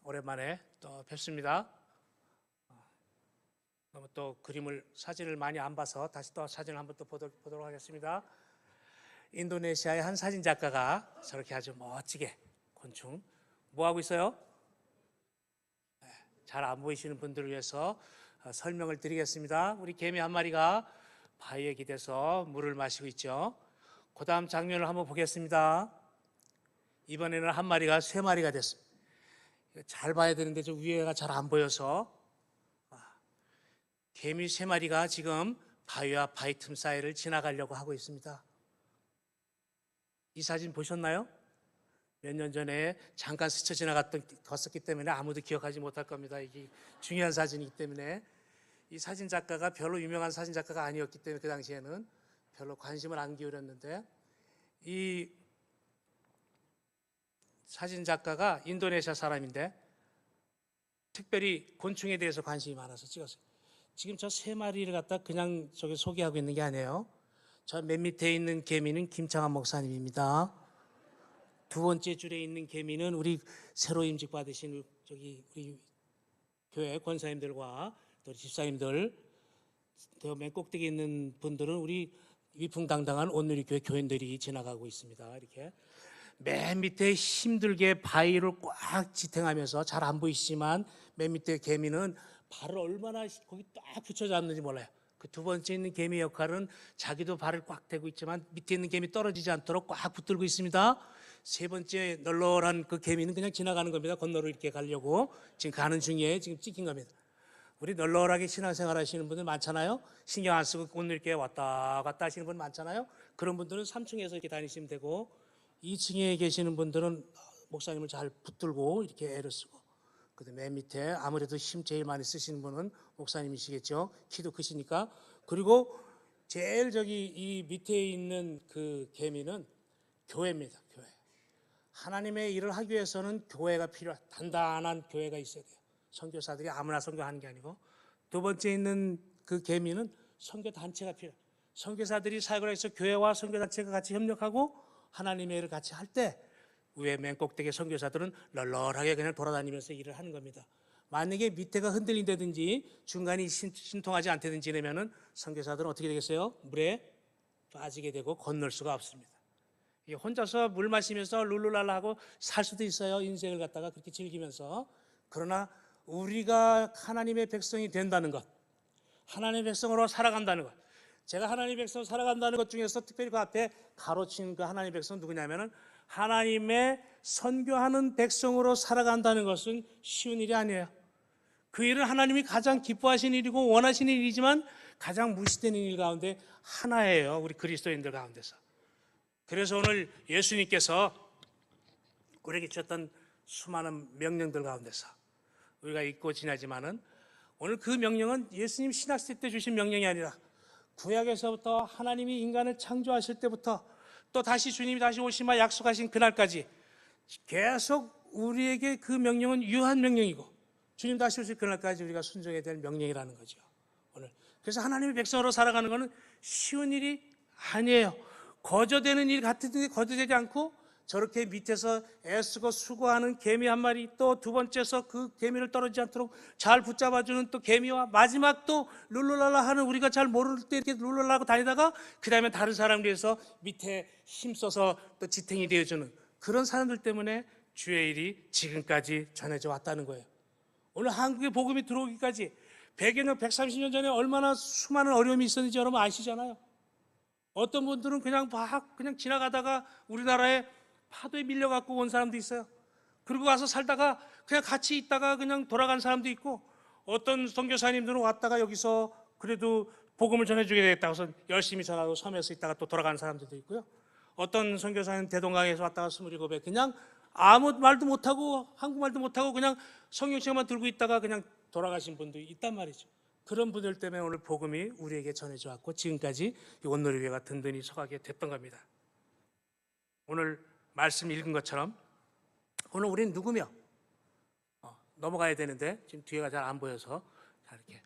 오랜만에 또 뵙습니다. 너무 또 사진을 많이 안 봐서 다시 또 사진을 한번 또 보도록 하겠습니다. 인도네시아의 한 사진 작가가 저렇게 아주 멋지게 곤충 뭐 하고 있어요? 잘 안 보이시는 분들을 위해서 설명을 드리겠습니다. 우리 개미 한 마리가 바위에 기대서 물을 마시고 있죠. 그 다음 장면을 한번 보겠습니다. 이번에는 한 마리가 세 마리가 됐습니다. 잘 봐야 되는데 저 위에가 잘 안 보여서 개미 세 마리가 지금 바위와 바위 틈 사이를 지나가려고 하고 있습니다. 이 사진 보셨나요? 몇 년 전에 잠깐 스쳐 지나갔기 때문에 아무도 기억하지 못할 겁니다. 이게 중요한 사진이기 때문에. 이 사진 작가가 별로 유명한 사진 작가가 아니었기 때문에 그 당시에는 별로 관심을 안 기울였는데, 이 사진 작가가 인도네시아 사람인데 특별히 곤충에 대해서 관심이 많아서 찍었어요. 지금 저 세 마리를 갖다 그냥 저기 소개하고 있는 게 아니에요. 저 맨 밑에 있는 개미는 김창환 목사님입니다. 두 번째 줄에 있는 개미는 우리 새로 임직 받으신 우리 교회 권사님들과 또 집사님들, 또 맨 꼭대기에 있는 분들은 우리 위풍당당한 온누리교회 교인들이 지나가고 있습니다. 이렇게 맨 밑에 힘들게 바위를 꽉 지탱하면서 잘 안 보이시지만 맨 밑에 개미는 발을 얼마나 거기 딱 붙여 잡는지 몰라요. 그 두 번째 있는 개미 역할은 자기도 발을 꽉 대고 있지만 밑에 있는 개미 떨어지지 않도록 꽉 붙들고 있습니다. 세 번째 널널한 그 개미는 그냥 지나가는 겁니다. 건너로 이렇게 가려고 지금 가는 중에 지금 찍힌 겁니다. 우리 널널하게 신앙생활 하시는 분들 많잖아요. 신경 안 쓰고 오늘 이렇게 왔다 갔다 하시는 분 많잖아요. 그런 분들은 3층에서 이렇게 다니시면 되고, 2층에 계시는 분들은 목사님을 잘 붙들고 이렇게 애를 쓰고, 그다음에 맨 밑에 아무래도 힘 제일 많이 쓰시는 분은 목사님이시겠죠. 키도 크시니까. 그리고 제일 이 밑에 있는 그 개미는 교회입니다. 교회. 하나님의 일을 하기 위해서는 교회가 필요해요. 단단한 교회가 있어야 돼요. 선교사들이 아무나 선교하는 게 아니고. 두 번째 있는 그 개미는 선교단체가 필요해요. 선교사들이 사역을 해서 교회와 선교단체가 같이 협력하고 하나님의 일을 같이 할 때 위에 맨 꼭대기 선교사들은 널널하게 그냥 돌아다니면서 일을 하는 겁니다. 만약에 밑에가 흔들린다든지 중간이 신통하지 않다든지 이러면은 선교사들은 어떻게 되겠어요? 물에 빠지게 되고 건널 수가 없습니다. 혼자서 물 마시면서 룰루랄라 하고 살 수도 있어요. 인생을 갖다가 그렇게 즐기면서. 그러나 우리가 하나님의 백성이 된다는 것, 하나님의 백성으로 살아간다는 것, 제가 하나님의 백성으로 살아간다는 것 중에서 특별히 그 앞에 가로친 그 하나님의 백성은 누구냐면은 하나님의 선교하는 백성으로 살아간다는 것은 쉬운 일이 아니에요. 그 일은 하나님이 가장 기뻐하시는 일이고 원하시는 일이지만 가장 무시되는 일 가운데 하나예요. 우리 그리스도인들 가운데서. 그래서 오늘 예수님께서 우리에게 주셨던 수많은 명령들 가운데서 우리가 잊고 지나지만은 오늘 그 명령은 예수님 신학생 때 주신 명령이 아니라 구약에서부터 하나님이 인간을 창조하실 때부터 또 다시 주님이 다시 오시마 약속하신 그날까지 계속 우리에게 그 명령은 유한 명령이고 주님 다시 오실 그날까지 우리가 순종해야 될 명령이라는 거죠. 오늘 그래서 하나님의 백성으로 살아가는 것은 쉬운 일이 아니에요. 거저되는 일 같은데 거저되지 않고 저렇게 밑에서 애쓰고 수고하는 개미 한 마리, 또 두 번째서 그 개미를 떨어지지 않도록 잘 붙잡아주는 또 개미와 마지막 또 룰루랄라 하는 우리가 잘 모를 때 이렇게 룰루랄라 하고 다니다가 그 다음에 다른 사람을 위해서 밑에 힘써서 또 지탱이 되어주는 그런 사람들 때문에 주의 일이 지금까지 전해져 왔다는 거예요. 오늘 한국에 복음이 들어오기까지 100여 년, 130년 전에 얼마나 수많은 어려움이 있었는지 여러분 아시잖아요. 어떤 분들은 그냥 지나가다가 우리나라에 파도에 밀려갖고 온 사람도 있어요. 그리고 와서 살다가 그냥 같이 있다가 그냥 돌아간 사람도 있고, 어떤 선교사님들은 왔다가 여기서 그래도 복음을 전해주게 되겠다고 해서 열심히 전하고 섬에서 있다가 또 돌아가는 사람들도 있고요. 어떤 선교사님 대동강에서 왔다가 27에 그냥 아무 말도 못하고 한국말도 못하고 그냥 성경책만 들고 있다가 그냥 돌아가신 분도 있단 말이죠. 그런 분들 때문에 오늘 복음이 우리에게 전해져 왔고 지금까지 온누리교회가 든든히 서가게 됐던 겁니다. 오늘 말씀 읽은 것처럼 오늘 우리는 누구며 넘어가야 되는데 지금 뒤에가 잘 안 보여서 이렇게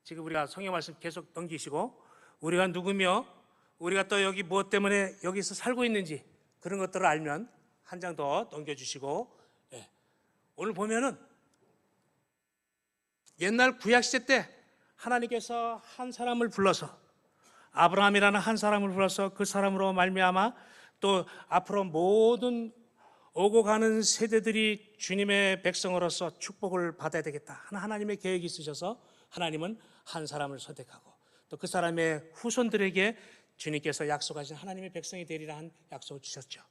지금 우리가 성경 말씀 계속 넘기시고 우리가 누구며 우리가 또 여기 무엇 때문에 여기서 살고 있는지 그런 것들을 알면 한 장 더 넘겨주시고, 오늘 보면은 옛날 구약시대 때 하나님께서 한 사람을 불러서, 아브라함이라는 한 사람을 불러서 그 사람으로 말미암아 또 앞으로 모든 오고 가는 세대들이 주님의 백성으로서 축복을 받아야 되겠다 하는 하나님의 계획이 있으셔서 하나님은 한 사람을 선택하고 또 그 사람의 후손들에게 주님께서 약속하신 하나님의 백성이 되리라 한 약속을 주셨죠.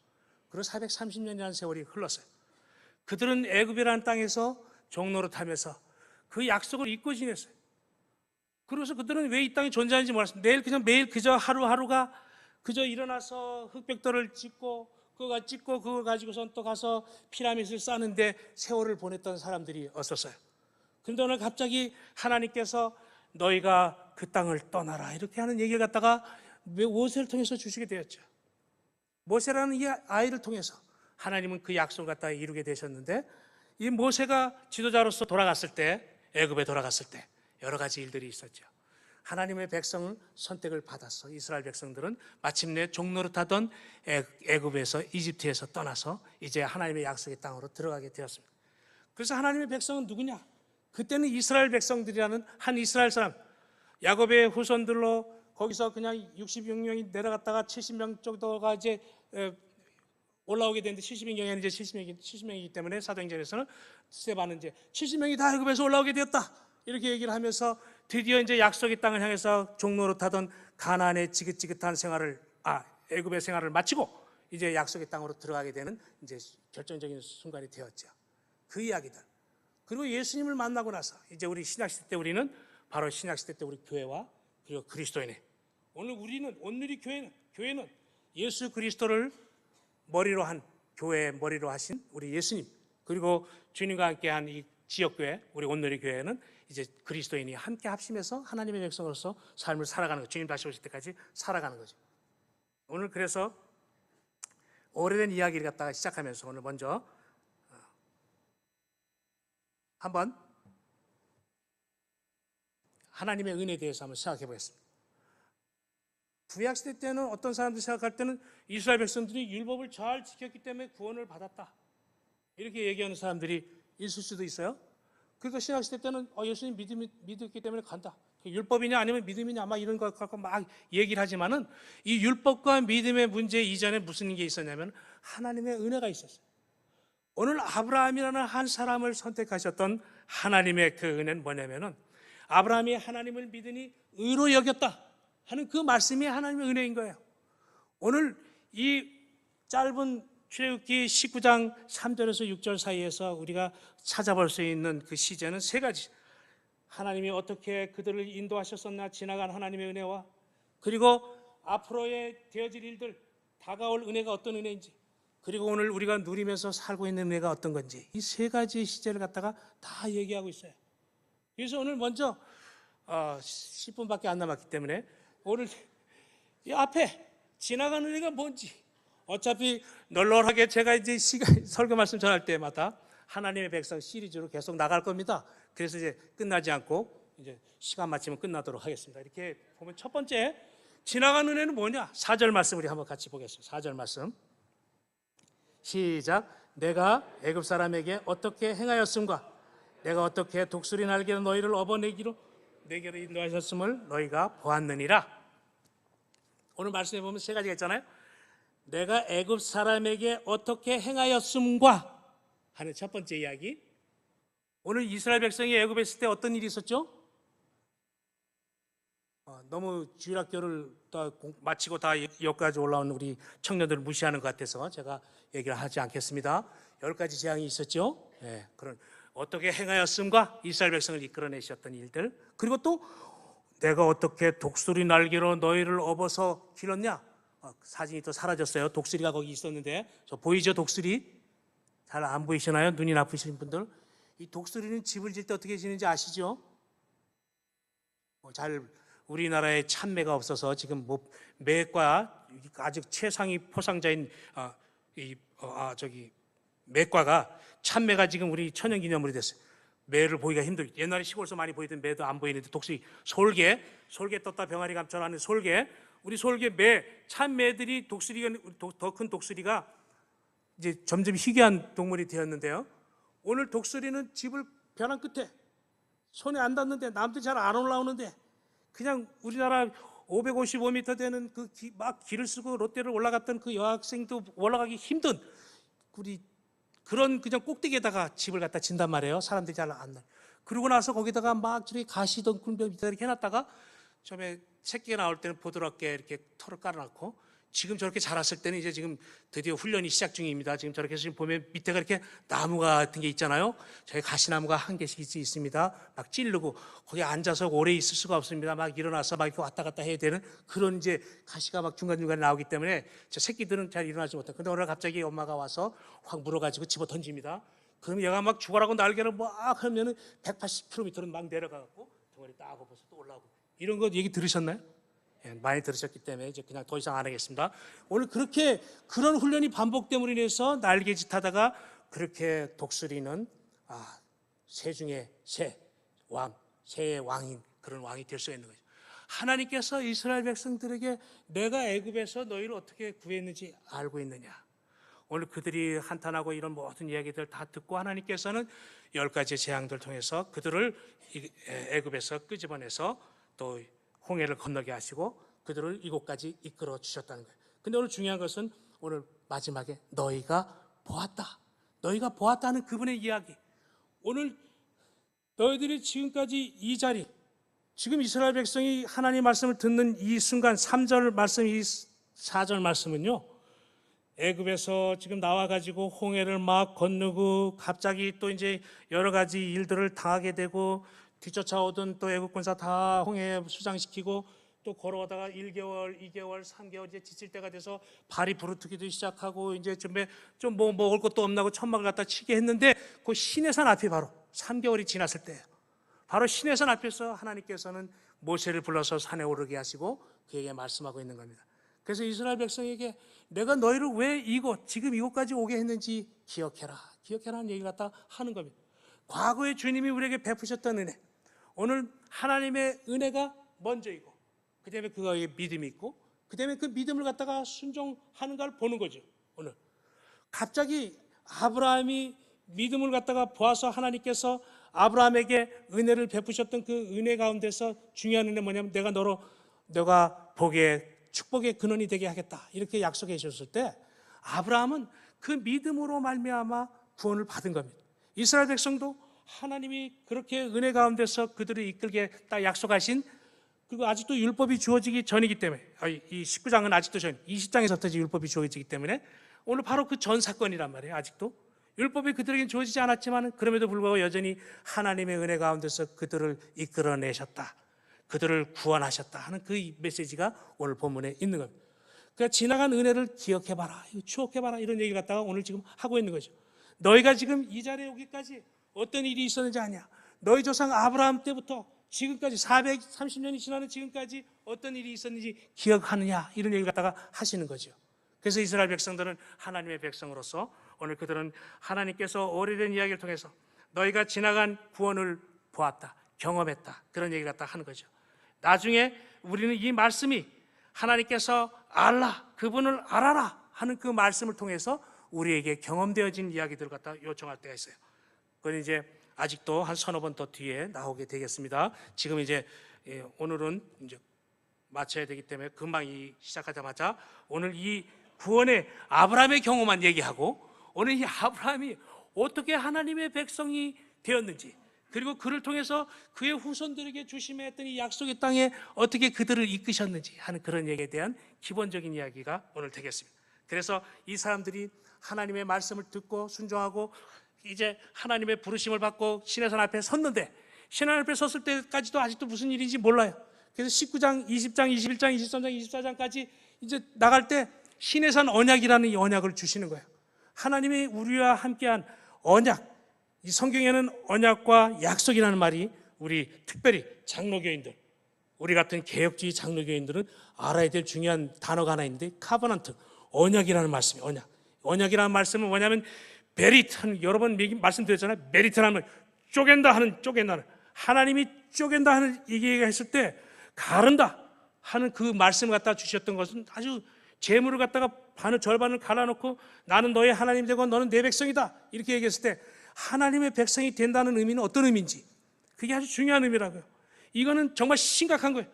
그리고 430년이라는 세월이 흘렀어요. 그들은 애굽이라는 땅에서 종노릇하면서 그 약속을 잊고 지냈어요. 그래서 그들은 왜 이 땅에 존재하는지 몰랐어요. 매일 그저 하루하루가 그저 일어나서 흙벽돌을 찢고 그거 가지고선 또 가서 피라밋을 쌓는데 세월을 보냈던 사람들이 없었어요. 그런데 오늘 갑자기 하나님께서 너희가 그 땅을 떠나라 이렇게 하는 얘기를 갖다가 모세를 통해서 주시게 되었죠. 모세라는 이 아이를 통해서 하나님은 그 약속을 갖다가 이루게 되셨는데, 이 모세가 지도자로서 돌아갔을 때, 애굽에 돌아갔을 때 여러 가지 일들이 있었죠. 하나님의 백성을 선택을 받았어. 이스라엘 백성들은 마침내 종노릇하던 애굽에서, 이집트에서 떠나서 이제 하나님의 약속의 땅으로 들어가게 되었습니다. 그래서 하나님의 백성은 누구냐? 그때는 이스라엘 백성들이라는 한 이스라엘 사람, 야곱의 후손들로 거기서 그냥 66명이 내려갔다가 70명 정도가 이제 올라오게 되는데, 70명이 아니라 이제 70명이기 때문에 사도행전에서는 스데반은 이제 70명이 다 애굽에서 올라오게 되었다 이렇게 얘기를 하면서 드디어 이제 약속의 땅을 향해서 종노릇하던 가나안의 지긋지긋한 생활을, 애굽의 생활을 마치고 이제 약속의 땅으로 들어가게 되는 이제 결정적인 순간이 되었죠. 그 이야기들. 그리고 예수님을 만나고 나서 이제 우리 신약시대 때 우리는 바로 신약시대 때 우리 교회와 그리고 그리스도인의, 오늘이 교회는 예수 그리스도를 머리로 한, 교회의 머리로 하신 우리 예수님, 그리고 주님과 함께한 이 지역교회, 우리 오늘의 교회는 이제 그리스도인이 함께 합심해서 하나님의 백성으로서 삶을 살아가는 거죠. 주님 다시 오실 때까지 살아가는 거죠. 오늘 그래서 오래된 이야기를 갖다가 시작하면서 오늘 먼저 한번 하나님의 은혜에 대해서 한번 생각해 보겠습니다. 구약시대 때는 어떤 사람들이 생각할 때는 이스라엘 백성들이 율법을 잘 지켰기 때문에 구원을 받았다 이렇게 얘기하는 사람들이 있을 수도 있어요. 그러니까 신약시대 때는 예수님 믿었기 때문에 간다, 율법이냐 아니면 믿음이냐 아마 이런 거 갖고 막 얘기를 하지만은 이 율법과 믿음의 문제 이전에 무슨 게 있었냐면 하나님의 은혜가 있었어요. 오늘 아브라함이라는 한 사람을 선택하셨던 하나님의 그 은혜는 뭐냐면은 아브라함이 하나님을 믿으니 의로 여겼다 하는 그 말씀이 하나님의 은혜인 거예요. 오늘 이 짧은 출애굽기 19장 3절에서 6절 사이에서 우리가 찾아볼 수 있는 그 시제는 세 가지. 하나님이 어떻게 그들을 인도하셨었나, 지나간 하나님의 은혜와, 그리고 앞으로의 되어질 일들, 다가올 은혜가 어떤 은혜인지, 그리고 오늘 우리가 누리면서 살고 있는 은혜가 어떤 건지, 이 세 가지 시제를 갖다가 다 얘기하고 있어요. 그래서 오늘 먼저 10분밖에 안 남았기 때문에 오늘 이 앞에 지나가는 은혜가 뭔지, 어차피 널널하게 제가 이제 설교 말씀 전할 때마다 하나님의 백성 시리즈로 계속 나갈 겁니다. 그래서 이제 끝나지 않고 이제 시간 마치면 끝나도록 하겠습니다. 이렇게 보면 첫 번째 지나가는 은혜는 뭐냐? 4절 말씀 우리 한번 같이 보겠습니다. 4절 말씀 시작. 내가 애굽 사람에게 어떻게 행하였음과 내가 어떻게 독수리 날개로 너희를 업어내기로 내게로 인도하셨음을 너희가 보았느니라. 오늘 말씀해 보면 세 가지가 있잖아요. 내가 애굽 사람에게 어떻게 행하였음과 하는 첫 번째 이야기. 오늘 이스라엘 백성이 애굽에 있을 때 어떤 일이 있었죠? 너무 주일학교를 다 마치고 다 여기까지 올라온 우리 청년들을 무시하는 것 같아서 제가 얘기를 하지 않겠습니다. 10가지 재앙이 있었죠. 그런 어떻게 행하였음과 이스라엘 백성을 이끌어내셨던 일들, 그리고 또 내가 어떻게 독수리 날개로 너희를 업어서 길었냐. 사진이 또 사라졌어요. 독수리가 거기 있었는데 저 보이죠? 독수리 잘 안 보이시나요? 눈이 나쁘신 분들. 이 독수리는 집을 질 때 어떻게 지는지 아시죠? 잘 우리나라에 참매가 없어서 지금 매과 아직 최상위 포상자인 매과가 참매가 지금 우리 천연기념물이 됐어요. 매를 보기가 힘들죠. 옛날에 시골에서 많이 보이던 매도 안 보이는데 독수리, 솔개 떴다 병아리 감처라는 솔개, 우리 솔개 참매들이 독수리가 더 큰 독수리가 이제 점점 희귀한 동물이 되었는데요. 오늘 독수리는 집을 벼랑 끝에 손에 안 닿는데, 남들 잘 안 올라오는데, 그냥 우리나라 555m 되는 그 막 길을 쓰고 롯데를 올라갔던 그 여학생도 올라가기 힘든 우리 그런 그냥 꼭대기에다가 집을 갖다 진단 말이에요. 사람들이 잘 안 나. 그러고 나서 거기다가 막 저렇게 가시덩굴 밑에 이렇게 해놨다가 처음에 새끼가 나올 때는 보드랍게 이렇게 털을 깔아놓고, 지금 저렇게 자랐을 때는 이제 지금 드디어 훈련이 시작 중입니다. 지금 저렇게 지금 보면 밑에가 이렇게 나무가 같은 게 있잖아요. 저희 가시나무가 한 개씩 있습니다. 막 찌르고 거기 앉아서 오래 있을 수가 없습니다. 막 일어나서 막 이렇게 왔다 갔다 해야 되는 그런 이제 가시가 막 중간중간에 나오기 때문에 저 새끼들은 잘 일어나지 못해요. 근데 오늘 갑자기 엄마가 와서 확 물어가지고 집어 던집니다. 그럼 얘가 막 죽어라고 날개를 막 하면은 180km를 막 내려가고 덩어리 딱 엎어서 또 올라오고, 이런 거 얘기 들으셨나요? 예, 많이 들으셨기 때문에 이제 그냥 더 이상 안 하겠습니다. 오늘 그렇게 그런 훈련이 반복됨으로 인해서 날개짓 하다가 그렇게 독수리는 새 중에 새의 왕인 그런 왕이 될 수 있는 거죠. 하나님께서 이스라엘 백성들에게 내가 애굽에서 너희를 어떻게 구했는지 알고 있느냐. 오늘 그들이 한탄하고 이런 모든 이야기들 다 듣고 하나님께서는 10가지 재앙들 통해서 그들을 애굽에서 끄집어내서 또 홍해를 건너게 하시고 그들을 이곳까지 이끌어 주셨다는 거예요. 근데 오늘 중요한 것은 오늘 마지막에 너희가 보았다. 너희가 보았다는 그분의 이야기. 오늘 너희들이 지금까지 이 자리, 지금 이스라엘 백성이 하나님 말씀을 듣는 이 순간 3절 말씀, 이 4절 말씀은요, 애굽에서 지금 나와가지고 홍해를 막 건너고 갑자기 또 이제 여러 가지 일들을 당하게 되고 뒤쫓아오던 또 애국 군사 다 홍해에 수장시키고 또 걸어오다가 1개월, 2개월, 3개월 이제 지칠 때가 돼서 발이 부르트기도 시작하고 이제 좀 뭐 먹을 것도 없나고 천막을 갖다 치게 했는데 그 시내산 앞이 바로 3개월이 지났을 때예요. 바로 시내산 앞에서 하나님께서는 모세를 불러서 산에 오르게 하시고 그에게 말씀하고 있는 겁니다. 그래서 이스라엘 백성에게 내가 너희를 왜 지금 이곳까지 오게 했는지 기억해라는 얘기를 갖다 하는 겁니다. 과거에 주님이 우리에게 베푸셨던 은혜, 오늘 하나님의 은혜가 먼저이고 그 다음에 그거에 믿음이 있고 그 다음에 그 믿음을 갖다가 순종하는 걸 보는 거죠. 오늘 갑자기 아브라함이 믿음을 갖다가 보아서 하나님께서 아브라함에게 은혜를 베푸셨던 그 은혜 가운데서 중요한 은혜 뭐냐면 너가 축복의 근원이 되게 하겠다 이렇게 약속해 주셨을 때 아브라함은 그 믿음으로 말미암아 구원을 받은 겁니다. 이스라엘 백성도 하나님이 그렇게 은혜 가운데서 그들을 이끌게 딱 약속하신, 그리고 아직도 율법이 주어지기 전이기 때문에 이 19장은 아직도 20장에서부터 율법이 주어지기 때문에 오늘 바로 그 전 사건이란 말이에요. 아직도 율법이 그들에게 주어지지 않았지만 그럼에도 불구하고 여전히 하나님의 은혜 가운데서 그들을 이끌어내셨다, 그들을 구원하셨다 하는 그 메시지가 오늘 본문에 있는 겁니다. 그러니까 지나간 은혜를 기억해봐라, 추억해봐라 이런 얘기를 갖다가 오늘 지금 하고 있는 거죠. 너희가 지금 이 자리에 오기까지 어떤 일이 있었는지 아냐, 너희 조상 아브라함 때부터 지금까지 430년이 지나는 지금까지 어떤 일이 있었는지 기억하느냐 이런 얘기를 갖다가 하시는 거죠. 그래서 이스라엘 백성들은 하나님의 백성으로서 오늘 그들은 하나님께서 오래된 이야기를 통해서 너희가 지나간 구원을 보았다, 경험했다 그런 얘기를 갖다가 하는 거죠. 나중에 우리는 이 말씀이 하나님께서 그분을 알아라 하는 그 말씀을 통해서 우리에게 경험되어진 이야기들을 갖다 요청할 때가 있어요. 그건 이제 아직도 한 서너 번 더 뒤에 나오게 되겠습니다. 지금 이제 오늘은 이제 마쳐야 되기 때문에 금방 시작하자마자 오늘 이 구원의 아브라함의 경험만 얘기하고 오늘 이 아브라함이 어떻게 하나님의 백성이 되었는지, 그리고 그를 통해서 그의 후손들에게 주시며 했던 이 약속의 땅에 어떻게 그들을 이끄셨는지 하는 그런 얘기에 대한 기본적인 이야기가 오늘 되겠습니다. 그래서 이 사람들이 하나님의 말씀을 듣고 순종하고 이제 하나님의 부르심을 받고 시내산 앞에 섰는데, 시내산 앞에 섰을 때까지도 아직도 무슨 일인지 몰라요. 그래서 19장, 20장, 21장, 23장, 24장까지 이제 나갈 때 시내산 언약이라는 이 언약을 주시는 거예요. 하나님이 우리와 함께한 언약, 이 성경에는 언약과 약속이라는 말이 우리 특별히 장로교인들, 우리 같은 개혁주의 장로교인들은 알아야 될 중요한 단어가 하나 있는데, 카버넌트, 언약이라는 말씀이에요. 언약이라는 말씀은 뭐냐면 베리트, 여러 번 말씀드렸잖아요. 베리트라는 쪼갠다 하는 하나님이 쪼갠다 하는 얘기가 했을 때 가른다 하는 그 말씀을 갖다 주셨던 것은 아주 재물을 갖다가 절반을 갈아놓고 나는 너의 하나님 되고 너는 내 백성이다 이렇게 얘기했을 때 하나님의 백성이 된다는 의미는 어떤 의미인지, 그게 아주 중요한 의미라고요. 이거는 정말 심각한 거예요.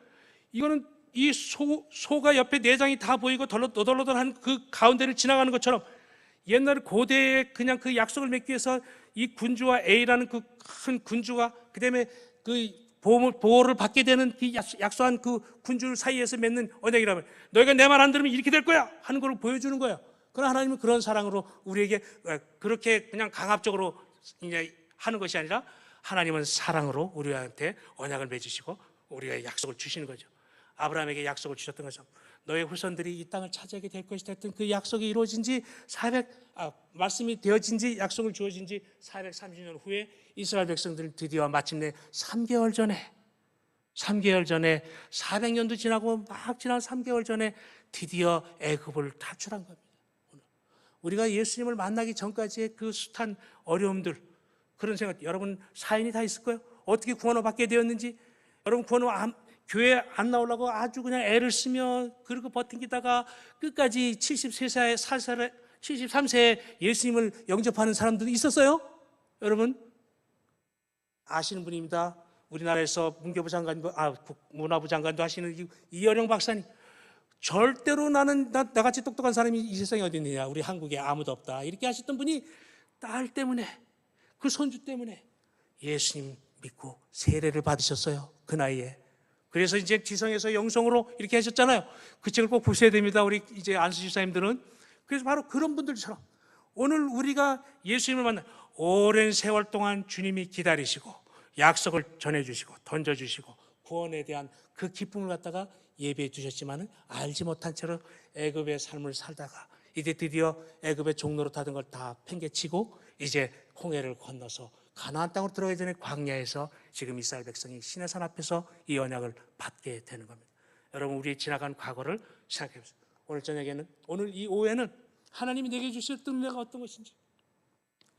이거는 이 소가 옆에 내장이 다 보이고 너덜너덜한 그 가운데를 지나가는 것처럼, 옛날 고대에 그냥 그 약속을 맺기 위해서 이 군주와 A라는 그 큰 군주가, 그 다음에 그 보호를 받게 되는 그 약속한 그 군주 사이에서 맺는 언약이라면, 너희가 내 말 안 들으면 이렇게 될 거야 하는 걸 보여주는 거예요. 그러나 하나님은 그런 사랑으로 우리에게 그렇게 그냥 강압적으로 이제 하는 것이 아니라, 하나님은 사랑으로 우리한테 언약을 맺으시고 우리가 약속을 주시는 거죠. 아브라함에게 약속을 주셨던 것처럼 너의 후손들이 이 땅을 차지하게 될 것이다 했던 그 약속이 이루어진 지 말씀이 되어진 지, 약속을 주어진 지 430년 후에 이스라엘 백성들은 드디어 마침내 3개월 전에 400년도 지나고 막 지난 3개월 전에 드디어 애굽을 탈출한 겁니다. 우리가 예수님을 만나기 전까지의 그 숱한 어려움들, 그런 생각, 여러분 사연이 다 있을 거예요. 어떻게 구원을 받게 되었는지, 여러분 교회 안 나오려고 아주 그냥 애를 쓰며 그리고 버티다가 끝까지 73세에 예수님을 영접하는 사람들도 있었어요. 여러분 아시는 분입니다. 우리나라에서 문화부 장관도 하시는 이어령 박사님. 절대로 나같이 똑똑한 사람이 이 세상에 어디 있느냐, 우리 한국에 아무도 없다, 이렇게 하셨던 분이 딸 때문에, 그 손주 때문에 예수님 믿고 세례를 받으셨어요, 그 나이에. 그래서 이제 지성에서 영성으로 이렇게 하셨잖아요. 그 책을 꼭 보셔야 됩니다, 우리 이제 안수 집사님들은. 그래서 바로 그런 분들처럼 오늘 우리가 예수님을 만나 오랜 세월 동안 주님이 기다리시고 약속을 전해주시고 던져주시고 구원에 대한 그 기쁨을 갖다가 예배해 주셨지만은 알지 못한 채로 애굽의 삶을 살다가 이제 드디어 애굽의 종로로 타던 걸 다 팽개치고 이제 홍해를 건너서 가나안 땅으로 들어가기 전에 광야에서 지금 이스라엘 백성이 시내산 앞에서 이 언약을 받게 되는 겁니다. 여러분, 우리의 지나간 과거를 생각해 보세요. 오늘 저녁에는, 오늘 이 오후에는 하나님이 내게 주셨던 은혜가 어떤 것인지,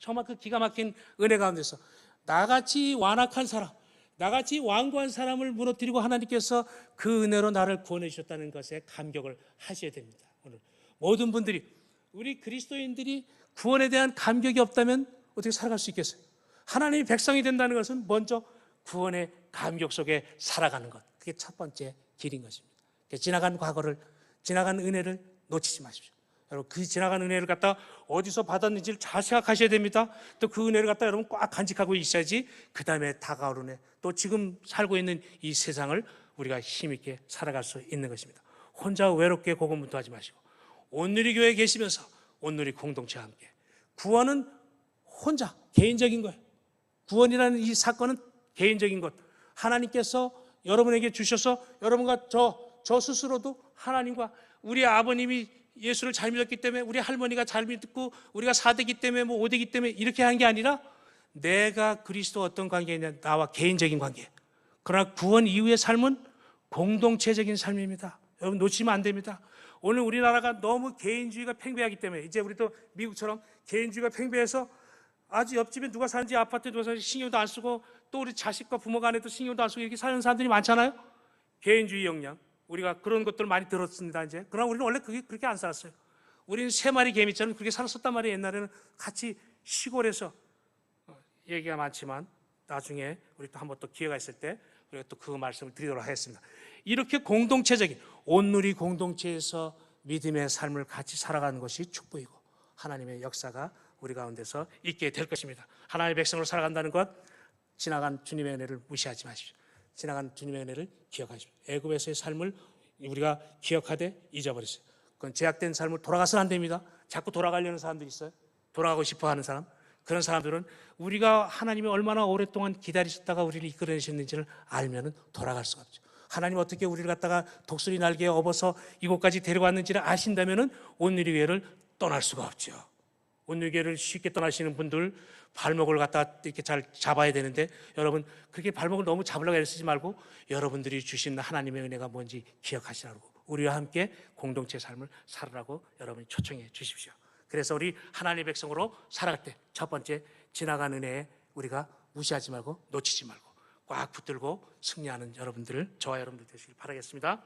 정말 그 기가 막힌 은혜 가운데서 나같이 완악한 사람, 나같이 완고한 사람을 무너뜨리고 하나님께서 그 은혜로 나를 구원해 주셨다는 것에 감격을 하셔야 됩니다. 오늘 모든 분들이, 우리 그리스도인들이 구원에 대한 감격이 없다면 어떻게 살아갈 수 있겠어요? 하나님의 백성이 된다는 것은 먼저 구원의 감격 속에 살아가는 것, 그게 첫 번째 길인 것입니다. 지나간 과거를, 지나간 은혜를 놓치지 마십시오. 여러분, 그 지나간 은혜를 갖다 어디서 받았는지를 잘 생각하셔야 됩니다. 또 그 은혜를 갖다 여러분 꽉 간직하고 있어야지 그 다음에 다가올 은혜, 또 지금 살고 있는 이 세상을 우리가 힘있게 살아갈 수 있는 것입니다. 혼자 외롭게 고군분투하지 마시고 온누리 교회에 계시면서 온누리 공동체와 함께, 구원은 혼자 개인적인 거예요. 구원이라는 이 사건은 개인적인 것, 하나님께서 여러분에게 주셔서 여러분과 저 스스로도 하나님과, 우리 아버님이 예수를 잘 믿었기 때문에, 우리 할머니가 잘 믿고 우리가 4대기 때문에 5대기 때문에 이렇게 한 게 아니라 내가 그리스도 어떤 관계냐, 나와 개인적인 관계. 그러나 구원 이후의 삶은 공동체적인 삶입니다. 여러분 놓치면 안 됩니다. 오늘 우리나라가 너무 개인주의가 팽배하기 때문에, 이제 우리도 미국처럼 개인주의가 팽배해서 아주 옆집에 누가 사는지, 아파트에 누가 사는지 신경도 안 쓰고, 또 우리 자식과 부모 간에도 신경도 안 쓰고 이렇게 사는 사람들이 많잖아요. 개인주의 역량, 우리가 그런 것들을 많이 들었습니다 이제. 그러나 우리는 원래 그렇게 안 살았어요. 우리는 세 마리 개미처럼 그렇게 살았었단 말이에요. 옛날에는 같이 시골에서. 얘기가 많지만 나중에 우리 또 한번 또 기회가 있을 때 우리가 또 그 말씀을 드리도록 하겠습니다. 이렇게 공동체적인 온누리 공동체에서 믿음의 삶을 같이 살아가는 것이 축복이고 하나님의 역사가 우리 가운데서 있게 될 것입니다. 하나님의 백성으로 살아간다는 것, 지나간 주님의 은혜를 무시하지 마십시오. 지나간 주님의 은혜를 기억하십시오. 애굽에서의 삶을 우리가 기억하되 잊어버리세요. 그건 제약된 삶을 돌아가서는 안 됩니다. 자꾸 돌아가려는 사람들이 있어요. 돌아가고 싶어 하는 사람. 그런 사람들은 우리가 하나님이 얼마나 오랫동안 기다리셨다가 우리를 이끌어내셨는지를 알면은 돌아갈 수가 없죠. 하나님 어떻게 우리를 갖다가 독수리 날개에 업어서 이곳까지 데려왔는지를 아신다면은 온누리 교회를 떠날 수가 없죠. 온누리 교회를 쉽게 떠나시는 분들 발목을 갖다 이렇게 잘 잡아야 되는데, 여러분 그렇게 발목을 너무 잡으려고 애쓰지 말고 여러분들이 주신 하나님의 은혜가 뭔지 기억하시라고, 우리와 함께 공동체 삶을 살으라고 여러분이 초청해 주십시오. 그래서 우리 하나님의 백성으로 살아갈 때 첫 번째, 지나간 은혜에 우리가 무시하지 말고 놓치지 말고 꽉 붙들고 승리하는 여러분들, 저와 여러분들 되시길 바라겠습니다.